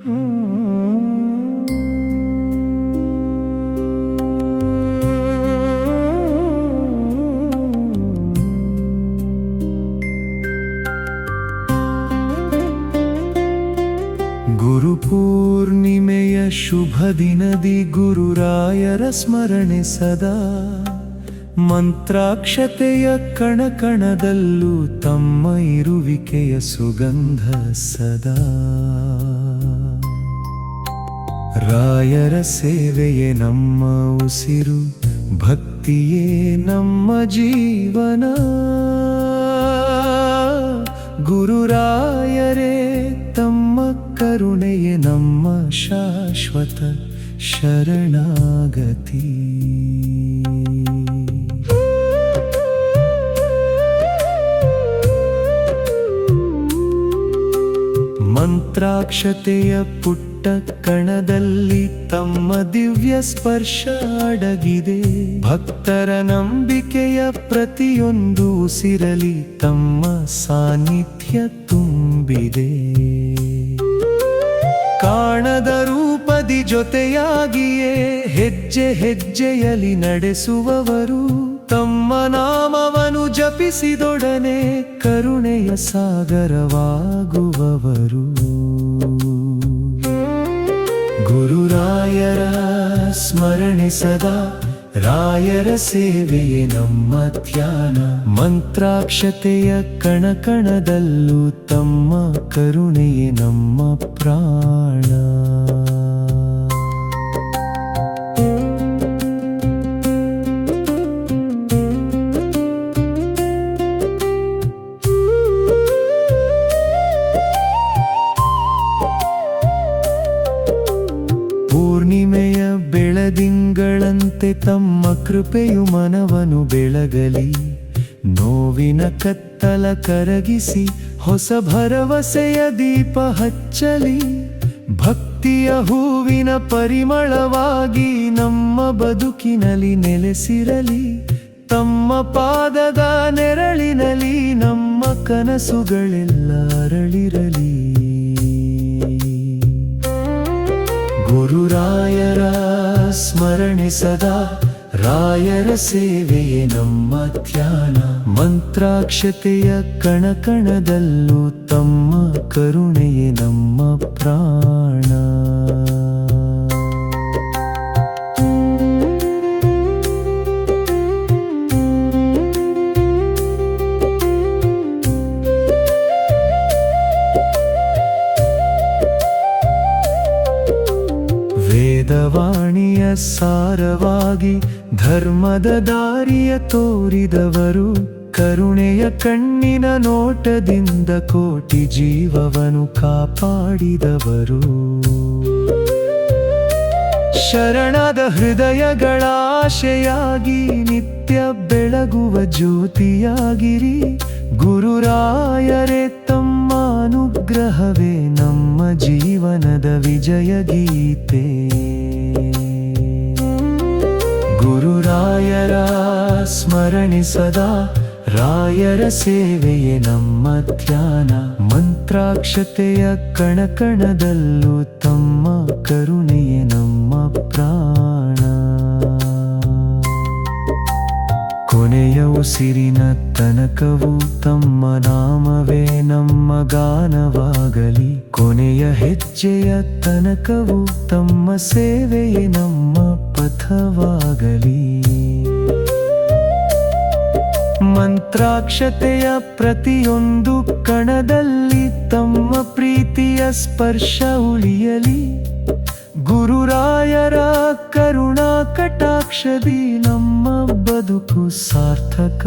ಗುರುಪೂರ್ಣಿಮೆಯ ಶುಭ ದಿನದಿ ಗುರುರಾಯರ ಸ್ಮರಣೆ ಸದಾ, ಮಂತ್ರಾಕ್ಷತೆಯ ಕಣಕಣದಲ್ಲೂ ತಮ್ಮ ಇರುವಿಕೆಯ ಸುಗಂಧ ಸದಾ. ರಾಯರ ಸೇವೆಯೇ ನಮ್ಮ ಉಸಿರು, ಭಕ್ತಿಯೇ ನಮ್ಮ ಜೀವನ. ಗುರುರಾಯರೇ ತಮ್ಮ ಕರುಣೆಯೇ ನಮ್ಮ ಶಾಶ್ವತ ಶರಣಾಗತಿ. ಮಂತ್ರಾಕ್ಷತೆಯ ಪುಟ್ಟ ಕಣದಲ್ಲಿ ತಮ್ಮ ದಿವ್ಯ ಸ್ಪರ್ಶ ಅಡಗಿದೆ. ಭಕ್ತರ ನಂಬಿಕೆಯ ಪ್ರತಿಯೊಂದು ಉಸಿರಲಿ ತಮ್ಮ ಸಾನ್ನಿಧ್ಯ ತುಂಬಿದೆ. ಕಾಣದ ರೂಪದಿ ಜೊತೆಯಾಗಿಯೇ ಹೆಜ್ಜೆ ಹೆಜ್ಜೆಯಲ್ಲಿ ನಡೆಸುವವರು, ತಮ್ಮ ನಾಮವನ್ನು ಜಪಿಸಿದೊಡನೆ ಕರುಣೆಯ ಸಾಗರವಾಗುವವರು. ಗುರುರಾಯರ ಸ್ಮರಣೆ ಸದಾ, ರಾಯರ ಸೇವೆಯೇ ನಮ್ಮ ಧ್ಯಾನ. ಮಂತ್ರಾಕ್ಷತೆಯ ಕಣಕಣದಲ್ಲೂ ತಮ್ಮ ಕರುಣೆಯೇ ನಮ್ಮ ಪ್ರಾಣ. ಪೂರ್ಣಿಮೆಯ ಬೆಳದಿಂಗಳಂತೆ ತಮ್ಮ ಕೃಪೆಯು ಮನವನ್ನು ಬೆಳಗಲಿ. ನೋವಿನ ಕತ್ತಲ ಕರಗಿಸಿ ಹೊಸ ಭರವಸೆಯ ದೀಪ ಹಚ್ಚಲಿ. ಭಕ್ತಿಯ ಹೂವಿನ ಪರಿಮಳವಾಗಿ ನಮ್ಮ ಬದುಕಿನಲ್ಲಿ ನೆಲೆಸಿರಲಿ. ತಮ್ಮ ಪಾದದ ನೆರಳಿನಲ್ಲಿ ನಮ್ಮ ಕನಸುಗಳೆಲ್ಲ ಅರಳಿರಲಿ. ಗುರುರಾಯರ ಸ್ಮರಣೆ ಸದಾ, ರಾಯರ ಸೇವೆಯೇ ನಮ್ಮ ಧ್ಯಾನ. ಮಂತ್ರಾಕ್ಷತೆಯ ಕಣಕಣದಲ್ಲೂ ತಮ್ಮ ಕರುಣೆಯೇ ನಮ್ಮ ಪ್ರಾಣ. ವೇದವಾಣಿಯ ಸಾರವಾಗಿ ಧರ್ಮದ ದಾರಿಯ ತೋರಿದವರು, ಕರುಣೆಯ ಕಣ್ಣಿನ ನೋಟದಿಂದ ಕೋಟಿ ಜೀವವನ್ನು ಕಾಪಾಡಿದವರು. ಶರಣದ ಹೃದಯಗಳ ಆಶೆಯಾಗಿ ನಿತ್ಯ ಬೆಳಗುವ ಜ್ಯೋತಿಯಾಗಿರಿ. ಗುರುರಾಯರೇ ತಮ್ಮ ಅನುಗ್ರಹವೇ ನಮ್ಮ ಜೀವನದ ವಿಜಯ ಗೀತೆ. ಗುರುರಾಯರ ಸ್ಮರಣೆ ಸದಾ, ರಾಯರ ಸೇವೆಯೇ ನಮ್ಮ ಧ್ಯಾನ. ಮಂತ್ರಾಕ್ಷತೆಯ ಕಣಕಣದಲ್ಲೂ ತಮ್ಮ ಕರುಣೆಯೇ ನಮ್ಮ ಪ್ರಾಣ. ಕೊನೆಯ ಉಸಿರಿನ ತನಕವೂ ತಮ್ಮ ನಾಮವೇ ನಮ್ಮ ಗಾನವಾಗಲಿ. ಕೊನೆಯ ಹೆಜ್ಜೆಯ ತನಕವೂ ತಮ್ಮ ಸೇವೆಯೇ ನಮ್ಮ ಪಥವಾಗಲಿ. ಮಂತ್ರಾಕ್ಷತೆಯ ಪ್ರತಿಯೊಂದು ಕಣದಲ್ಲಿ ತಮ್ಮ ಪ್ರೀತಿಯ ಸ್ಪರ್ಶ ಉಳಿಯಲಿ. ಗುರುರಾಯರ ಕರುಣಾ ಕಟಾಕ್ಷದಿ ನಮ್ಮ ಬದುಕು ಸಾರ್ಥಕವಾಗಲಿ.